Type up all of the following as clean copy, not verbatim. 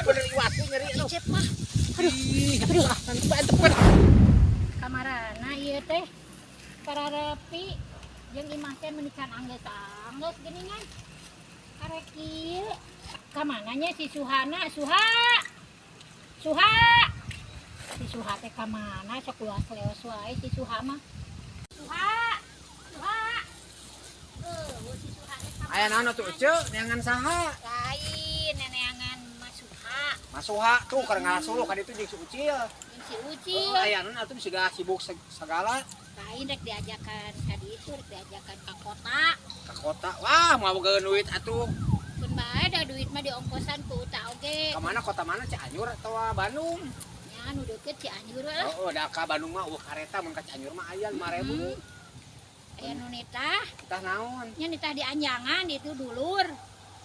Bener iwatku nyeri atuh. Cep mah. Aduh, nanti bantet. Kamarana ieu teh pararepi jeung imah teh menikan anggeus geuningan. Karek kieu ka mananya si Suhana, Suha. Si Suha teh ka mana sok leos wae si Suha mah. Suha. Si Suha teh ka Aya naon atuh Ece? Neangan saha? lain neneangan Mas Suha. Masuha tuh keur ngasuluh ka ditu jeung si Ucil. Jeung si Ucil. Aya naon atuh siga sibuk segala Lain rek diajakan ka ditu, rek diajakan ka kota. ka kota. Wah, mau boga duit atuh. Pun bae da duit mah diongkosan ku uta oge. Ka mana kota mana Cianjur atau Bandung? Nya nu deukeut Cianjur lah. Oh, da ka Bandung mah eueuh kareta mun ka Cianjur mah aya 5.000. Aya nu nitah, Tah naon? nya nitah di Anjangan itu dulur.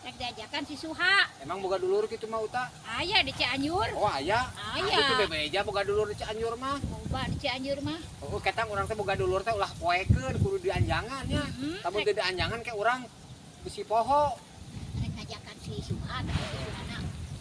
Rek diajakan si Suha. Emang boga dulur kitu mah uta? Aya di Cianjur. Oh, aya. Aya. Itu bebeja boga dulur di Cianjur mah. Loba di Cianjur mah. Oh, ketang urang teh boga dulur teh ulah poekeun kudu dianjangan nya. Tamun teu dianjangan ke urang bisi poho. Rek ngajakan si Suha tapi si Suhana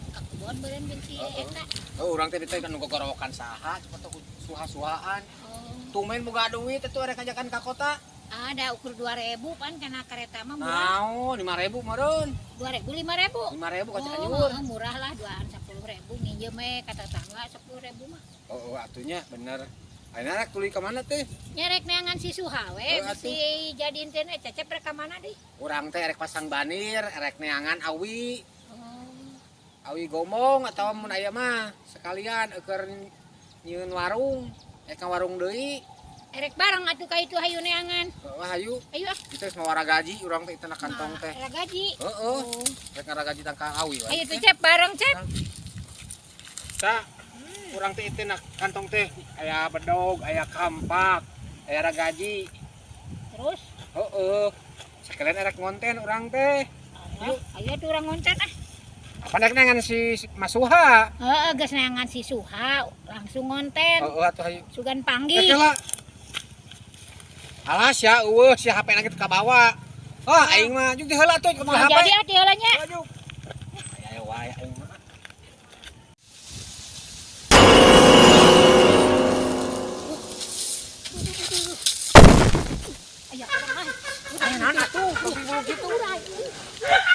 ka kebon beureun jeung si eta. Oh, urang teh teh nu gogorowokan saha cepet suha-suhaan. Oh, Tumen boga duit atuh rek ngajakan ka kota. ada ukur 2.000 pan kana kereta mah murah. Naon 5.000 meureun. 2.000 5.000. 5.000 ka Cianjur. Oh, murah lah 10.000 minjem ka tetangga 10.000 mah. Oh, atunya bener. Ayeuna rek tuluy ka mana teh? Nyerek neangan si Suha we Oh, atuh. si jadiin teh cecep rek ka mana deui? Urang teh rek pasang banir, rek neangan awi. Oh. Awi gomong atau mun aya mah sekalian keur nyieun warung. Ka warung deui. Erek barang atuh ka itu hayu neangan. Wah hayu. Ayo ah. Kita geus mawara gaji urang teh teh kantong teh. Era gaji. Heeh. Rek ngara gaji tangka awi wae. Ayo tuh cep bareng cep. Sa urang teh teh kantong teh aya bedog, aya kampak, aya ragaji. Terus Heeh. Sekalian rek ngonten urang teh. ayo tuh urang ngonten ah. Pandek nengan si Masuha. Heeh geus neangan si Suha langsung ngonten. Heeh atuh hayu. Sugan panggih. Lah. Alas ya eueuh si HP na kitu ka bawa. Ah aing mah jeung heula tuh ke Mau HP. jadi atuh heula nya. Aduh. Aya wae aing mah. Aya Aya naon atuh? Bulu gitu.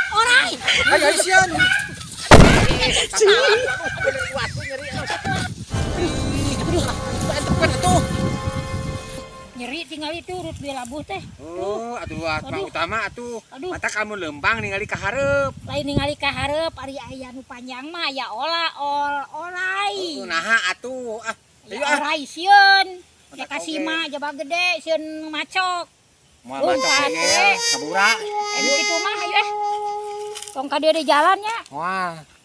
Orai. Ayo isian. Bener iwatku nyeri atuh. Aduh, bantet atuh. Nyeri tinggal itu urut di labuh teh. Oh, atuh mah utama atuh. Aduh. Mata kamu lempang ningali ka hareup. Lain ningali ka hareup ari aya nu panjang mah aya orai. Naha atuh. Ah, Ya ayo ah. orai sieun. Ya Mata kasima jaba gede sieun macok. Moal macok pate. kabura. Anu kitu mah ayo ah. Tong ka dieu di jalan nya. Wah,